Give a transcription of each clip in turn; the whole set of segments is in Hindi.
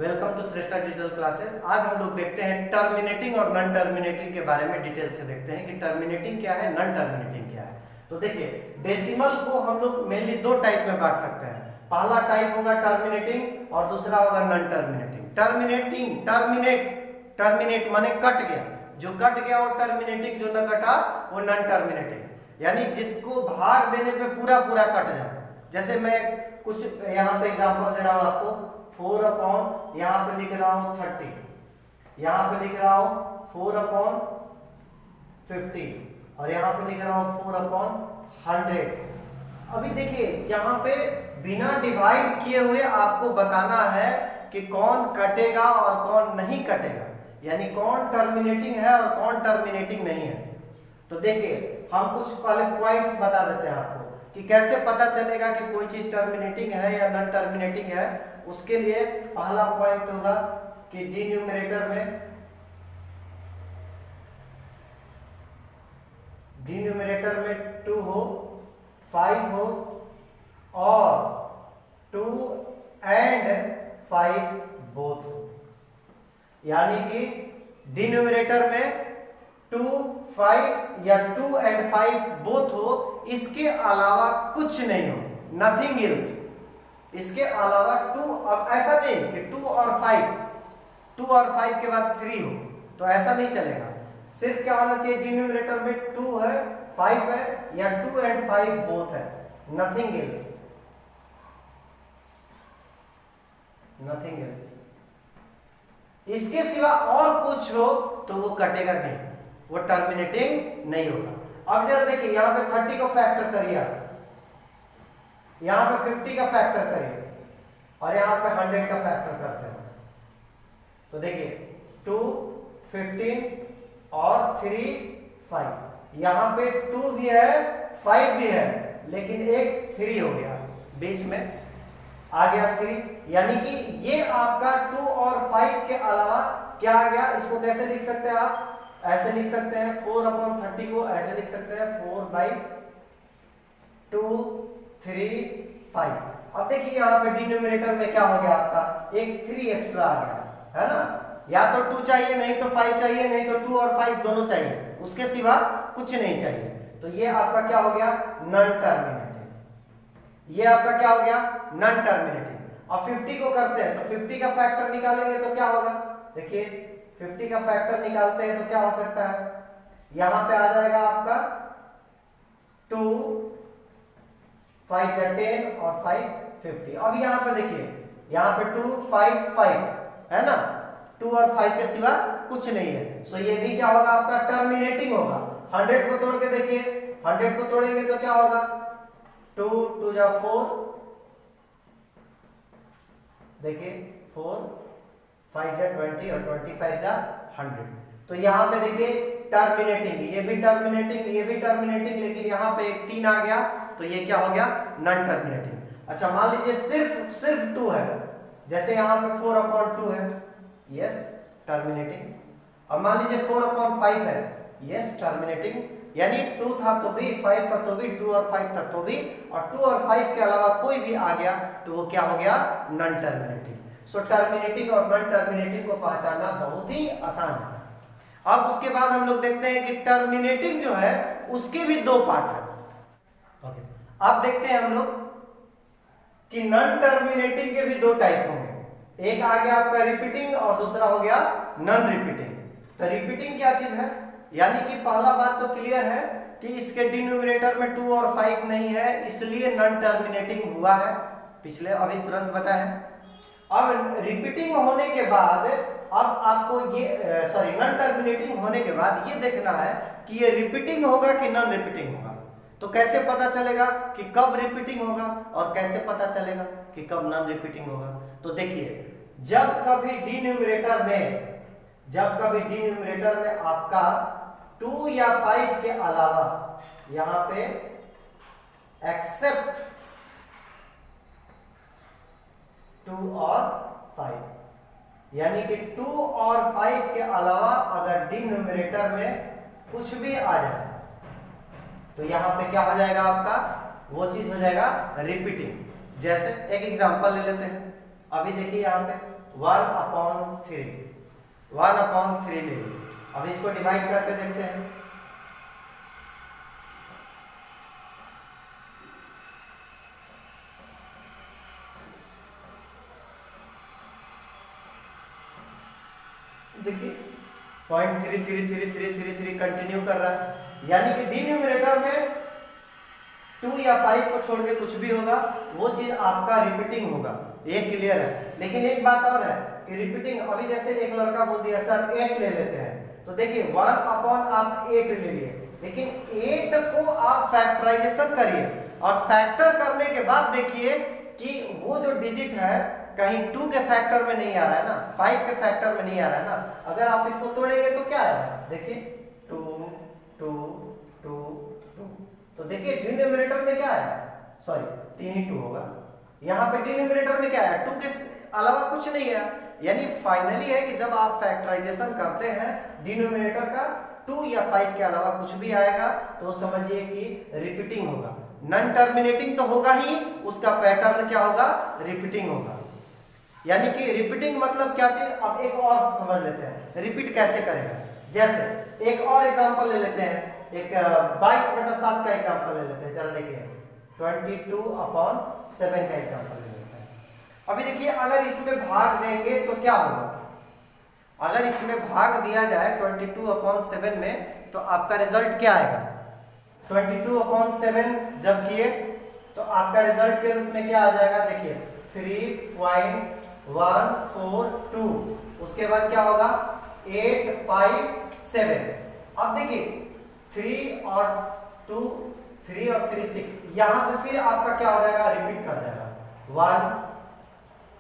Welcome to Shreshtha digital classes. आज हम लोग देखते हैं टर्मिनेटिंग और नॉन टर्मिनेटिंग के बारे में डिटेल से देखते हैं कि टर्मिनेटिंग क्या है, नॉन टर्मिनेटिंग क्या है। तो देखिए, डेसिमल को हम लोग मेनली दो टाइप में बांट सकते हैं। पहला टाइप होगा टर्मिनेटिंग और दूसरा होगा नॉन टर्मिनेटिंग। टर्मिनेट माने कट गया, जो कट गया वो टर्मिनेटिंग, जो न कटा वो नॉन टर्मिनेटिंग। यानी जिसको भाग देने पे पूरा पूरा कट जाए। जैसे मैं कुछ यहाँ पे एग्जांपल दे रहा हूँ आपको, 4 अपॉन यहाँ पे लिख रहा हूँ 30, यहाँ पे लिख रहा हूँ 4 अपॉन 50 और यहाँ पे लिख रहा हूँ 4 अपॉन 100। अभी देखिए, यहाँ पे बिना डिवाइड किए हुए आपको बताना है कि कौन कटेगा और कौन नहीं कटेगा, यानी कौन टर्मिनेटिंग है और कौन टर्मिनेटिंग नहीं है। तो देखिए, हम कुछ पहले पॉइंट्स बता देते हैं आपको कि कैसे पता चलेगा कि कोई चीज टर्मिनेटिंग है या नॉन टर्मिनेटिंग है। उसके लिए पहला पॉइंट होगा कि डिन्यूमरेटर में 2 हो, 5 हो और 2 and 5 बोथ हो। यानी कि डिन्यूमरेटर में 2, 5 या 2 and 5 बोथ हो, इसके अलावा कुछ नहीं हो, नथिंग एल्स। इसके अलावा 2, अब ऐसा नहीं कि 2 और 5 के बाद 3 हो, तो ऐसा नहीं चलेगा। सिर्फ क्या होना चाहिए, डिनोमिनेटर में 2 है, 5 है या 2 and 5 बोथ है, नथिंग एल्स। इसके सिवा और कुछ हो तो वो कटेगा नहीं, वो टर्मिनेटिंग नहीं होगा। अब जरा देखिए, यहां पे 30 को फैक्टर करिए आप, यहां पे 50 का फैक्टर करिए और यहां पे 100 का फैक्टर करते हैं। तो देखिए 2, 15 और 3, 5। यहां पे 2 भी है, 5 भी है, लेकिन एक 3 हो गया, बीच में आ गया 3। यानी कि ये आपका 2 और 5 के अलावा क्या आ गया। इसको कैसे लिख सकते हैं आप, ऐसे लिख सकते हैं 4 अपॉन 30 को ऐसे लिख सकते हैं 4/2, 3, 5। अब देखिए, यहाँ पे डिनोमिनेटर में क्या हो गया, आपका एक 3 एक्स्ट्रा आ गया, है ना। या तो 2 चाहिए, नहीं तो 5 चाहिए, नहीं तो 2 और 5 दोनों चाहिए, उसके सिवा कुछ नहीं चाहिए। तो ये आपका क्या हो गया, नॉन टर्मिनेटिंग। ये आपका क्या हो गया, नॉन टर्मिनेटिंग। अब 50 को करते हैं तो 50 का फैक्टर निकालेंगे तो क्या होगा, देखिए 50 का फैक्टर निकालते हैं तो क्या हो सकता है, यहां पे आ जाएगा आपका 2, 5 जा 10 और 5 50। अब यहां पे देखिए, यहां पे 2, 5, 5 है ना, 2 और 5 के सिवा कुछ नहीं है। सो ये भी क्या होगा, आपका टर्मिनेटिंग होगा। 100 को तोड़ के देखिए, 100 को तोड़ेंगे तो क्या होगा, 2, 2 जा 4, देखिए 4, 5 जा 20 और 25 जा 100। तो यहां पे देखिए टर्मिनेटिंग, ये भी टर्मिनेटिंग, ये भी टर्मिनेटिंग, लेकिन यहां पे एक 3 आ गया, तो ये क्या हो गया, नॉन टर्मिनेटिंग। अच्छा, मान लीजिए सिर्फ 2 है, जैसे यहां पे 4 अपॉन 2 है, यस टर्मिनेटिंग। और मान लीजिए 4 अपॉन 5 है, यस टर्मिनेटिंग। यानी 2 था तो भी, 5 था तो भी, 2 और 5 था तो भी, और 2 और 5 के अलावा कोई भी आ गया तो वो क्या हो गया, नॉन टर्मिनेटिंग। सो टर्मिनेटिंग और नॉन टर्मिनेटिंग को पहचानना बहुत ही आसान है। अब उसके बाद हम लोग देखते हैं कि टर्मिनेटिंग जो है उसके भी 2 पार्ट है। ओके, अब देखते हैं हम लोग कि नॉन टर्मिनेटिंग के भी 2 टाइप होंगे। एक आ गया आपका रिपीटिंग और दूसरा हो गया नॉन रिपीटिंग। तो रिपीटिंग क्या चीज है, यानी कि पहला बात तो क्लियर है कि इसके डिनोमिनेटर में 2 और 5 नहीं है, इसलिए नॉन टर्मिनेटिंग हुआ है, पिछले अभी तुरंत बताया। अब रिपीटिंग होने के बाद, अब आपको ये नॉन टर्मिनेटिंग होने के बाद ये देखना है कि ये रिपीटिंग होगा कि नॉन रिपीटिंग होगा। तो कैसे पता चलेगा कि कब रिपीटिंग होगा और कैसे पता चलेगा कि कब नॉन रिपीटिंग होगा। तो देखिए, जब कभी डिनोमिनेटर में आपका 2 या 5 के अलावा यहां पे एक्सेप्ट 2 और 5, यानी कि 2 और 5 के अलावा अगर डिनोमिनेटर में कुछ भी आ जाए तो यहां पे क्या हो जाएगा, आपका वो चीज हो जाएगा रिपीटिंग। जैसे एक एग्जांपल ले लेते हैं, अभी देखिए यहाँ पे 1/3 1/3 ले लो। अब इसको डिवाइड करके देखते हैं। देखिए 0.333333 कंटिन्यू कर रहा है, यानी कि डिनोमिनेटर में 2 या 5 को छोड़ के कुछ भी होगा वो चीज आपका रिपीटिंग होगा, ये क्लियर है। लेकिन एक बात और है कि रिपीटिंग, अभी जैसे एक लड़का बोल दिया सर 8 ले लेते हैं, तो देखिए 1/8 ले लिए, लेकिन 8 को आप फैक्टराइजेशन करिए और फैक्टर करने के बाद देखिए कि वो जो डिजिट है कहीं 2 के फैक्टर में नहीं आ रहा है ना, 5 के फैक्टर में नहीं आ रहा है ना। अगर आप इसको तोड़ेंगे तो क्या आएगा, देखिए 2 2 2 2, तो देखिए डिनोमिनेटर में क्या आया, सॉरी 3 ही 2 होगा, यहाँ पे डिनोमिनेटर में क्या आया 2 के अलावा कुछ नहीं है। यानी फाइनली है कि जब आप फैक्टराइजेशन करते हैं डिनोमिनेटर का 2 या 5 के अलावा कुछ भी आएगा तो समझिए कि रिपीटिंग होगा। नॉन टर्मिनेटिंग तो होगा ही, उसका पैटर्न क्या होगा, रिपीटिंग होगा। यानी कि रिपीटिंग मतलब क्या चीज, अब एक और समझ लेते हैं रिपीट कैसे करेगा। जैसे एक और एग्जांपल ले लेते हैं, एक 22/7 का एग्जांपल ले लेते हैं, जरा देखिए 22/7 का एग्जांपल ले लेते हैं। अभी देखिए अगर इसमें भाग देंगे तो क्या होगा, अगर इसमें भाग दिया जाए 22/7 में तो आपका रिजल्ट क्या आएगा, 22/7 जब किए तो आपका रिजल्ट के रूप में क्या आ जाएगा, देखिए 3.142, उसके बाद क्या होगा 857। अब देखिए 3 और 2 6, यहां से फिर आपका क्या हो जाएगा, रिपीट कर जाएगा 1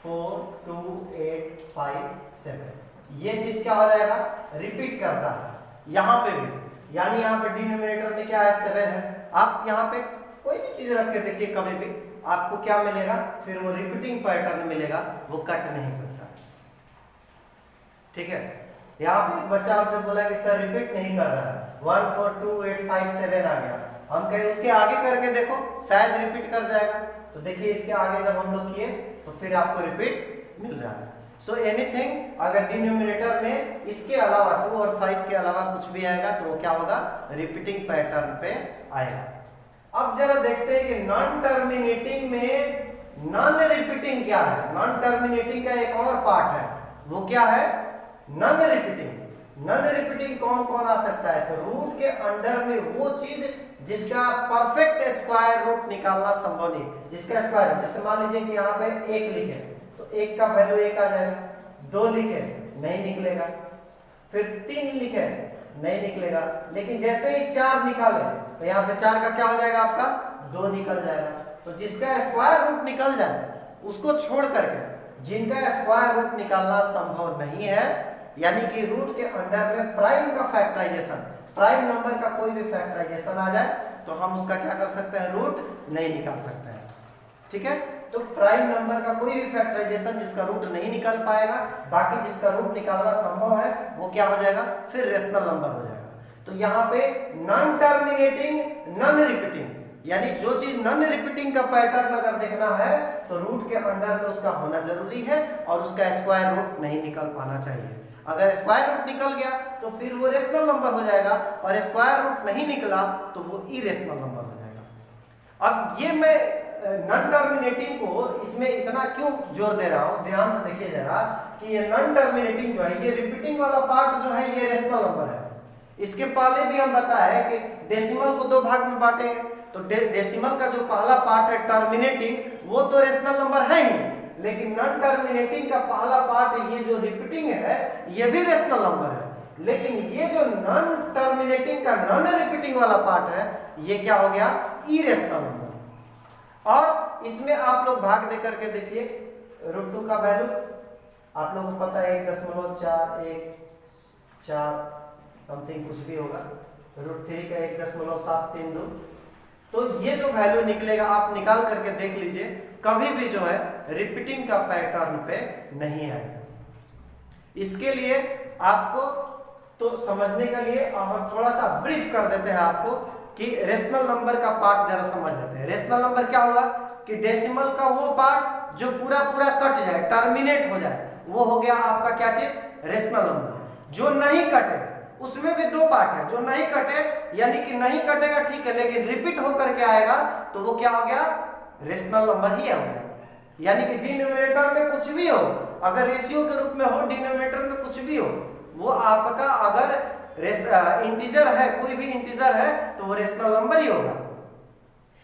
4 2 8 5 7, ये चीज क्या हो जाएगा, रिपीट करता है यहां पे भी। यानी यहाँ पे डिनोमिनेटर में क्या है 7 है, आप यहाँ पे कोई भी चीज रख के देखिए कभी भी आपको क्या मिलेगा, फिर वो रिपीटिंग पैटर्न मिलेगा, वो कट नहीं सकता। ठीक है, यहाँ पे बच्चा आपसे बोला कि सर रिपीट नहीं कर रहा है, 1 4 2 8 5 7 आ गया, हम कहें उसके आगे करके देखो शायद रिपीट कर जाएगा। तो देखिए इसके आगे जब हम लोग किए तो फिर आपको रिपीट मिल रहा है। सो एनीथिंग अगर डिनोमिनेटर में इसके अलावा 2 और 5 के अलावा कुछ भी आएगा तो वो क्या होगा, रिपीटिंग पैटर्न पे आएगा। अब जरा देखते हैं कि नॉन टर्मिनेटिंग में नॉन रिपीटिंग क्या है। नॉन टर्मिनेटिंग का एक और पार्ट है, वो क्या है, नॉन रिपीटिंग। नॉन रिपीटिंग कौन कौन आ सकता है, तो रूट के अंडर में वो चीज जिसका परफेक्ट स्क्वायर रूट निकालना संभव नहीं, जिसका स्क्वायर, जैसे मान लीजिए कि यहाँ पे 1 लिखे तो 1 का वैल्यू 1 आ जाएगा, 2 लिखे नहीं निकलेगा, फिर 3 लिखे नहीं निकलेगा, लेकिन जैसे ही 4 निकाले तो यहाँ पे 4 का क्या हो जाएगा, आपका 2 निकल जाएगा। तो जिसका स्क्वायर रूट निकल जाए उसको छोड़ करके जिनका स्क्वायर रूट निकालना संभव नहीं है, यानी कि रूट के अंडर में प्राइम का फैक्टराइजेशन, प्राइम नंबर का कोई भी फैक्टराइजेशन आ जाए तो हम उसका क्या कर सकते हैं, रूट नहीं निकाल सकते हैं। ठीक है, तो प्राइम नंबर का कोई भी फैक्टराइजेशन जिसका रूट नहीं निकल पाएगा, बाकी जिसका रूट निकालना संभव है वो क्या हो जाएगा, फिर रेशनल नंबर हो जाएगा। तो यहाँ पे नॉन टर्मिनेटिंग नॉन रिपीटिंग, यानी जो चीज नॉन रिपीटिंग का पैटर्न अगर देखना है तो रूट के अंडर में उसका होना जरूरी है और उसका स्क्वायर रूट नहीं निकल पाना चाहिए। अगर स्क्वायर रूट निकल गया तो फिर वो रेशनल नंबर हो जाएगा, और स्क्वायर रूट नहीं निकला तो वो इरेशनल नंबर हो जाएगा। अब ये मैं नॉन टर्मिनेटिंग को इसमें इतना क्यों जोर दे रहा हूं, ध्यान से देखिए जरा कि ये नॉन टर्मिनेटिंग जो है, ये रिपीटिंग वाला पार्ट जो है ये रेशनल नंबर है। इसके पहले भी हम बताया कि डेसिमल को 2 भाग में बांटे, तो डेसिमल का जो पहला पार्ट है टर्मिनेटिंग वो तो रेशनल नंबर है ही, लेकिन नॉन टर्मिनेटिंग का पहला पार्ट ये जो रिपीटिंग है ये भी रेशनल नंबर है, लेकिन ये जो नॉन टर्मिनेटिंग का नॉन रिपीटिंग वाला पार्ट है ये क्या हो गया, इरेशनल नंबर। और इसमें आप लोग भाग दे करके देखिए, √2 का वैल्यू आप लोगों को पता है 1.414 समथिंग कुछ भी होगा, √3 का 1.732, तो ये जो वैल्यू निकलेगा आप निकाल करके देख लीजिए, कभी भी जो है रिपीटिंग का पैटर्न पे नहीं आएगा। इसके लिए आपको तो समझने के लिए और थोड़ा सा ब्रीफ कर देते हैं आपको कि रेशनल नंबर का पार्ट जरा समझ लेते हैं। रेशनल नंबर क्या होगा कि डेसिमल का वो पार्ट जो पूरा पूरा कट जाए, टर्मिनेट हो जाए, वो हो गया आपका क्या चीज, रेशनल नंबर। जो नहीं कटे उसमें भी दो पार्ट है, जो नहीं कटे यानी कि नहीं कटेगा ठीक है, लेकिन रिपीट होकर के आएगा तो वो क्या हो गया, रेशनल नंबर ही हो गया। यानी कि डिनोमिनेटर में कुछ भी हो, अगर रेशियो के रूप में हो, डिनोमिनेटर में कुछ भी हो, वो आपका अगर इंटीजर है, कोई भी इंटीजर है तो वो रेशनल नंबर ही होगा।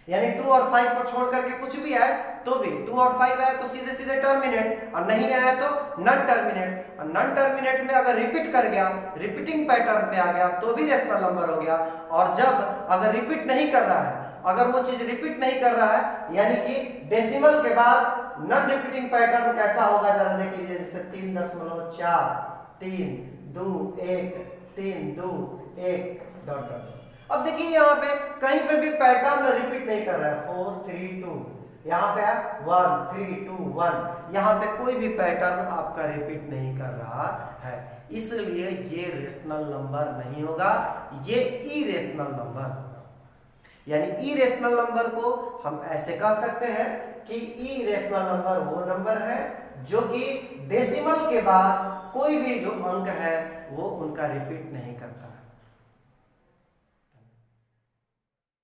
यानी 2 और 5 को छोड़ करके कुछ भी आए तो भी 2 और 5 आया तो सीधे सीधे टर्मिनेट, और नहीं आया तो नॉन टर्मिनेट। और नॉन टर्मिनेट में अगर रिपीट कर गया, रिपीटिंग पैटर्न पे आ गया तो भी रेशनल नंबर हो गया। और जब अगर रिपीट नहीं कर रहा है, अगर वो चीज रिपीट नहीं कर रहा है, यानी कि डेसिमल के बाद नॉन रिपीटिंग पैटर्न कैसा होगा जरा देख लीजिए, जैसे 3.4 3 2 1 3 2 1 डॉट डॉट। अब देखिए यहाँ पे कहीं पे भी पैटर्न रिपीट नहीं कर रहा है, 4 3 2, यहाँ पे 1 3 2 1, यहाँ पे कोई भी पैटर्न आपका रिपीट नहीं कर रहा है, इसलिए ये रेशनल नंबर नहीं होगा, ये इरेशनल नंबर। यानी इरेशनल नंबर को हम ऐसे कह सकते हैं कि इरेशनल नंबर वो नंबर है जो कि डेसिमल के बाद कोई भी जो अंक है वो उनका रिपीट नहीं करता है।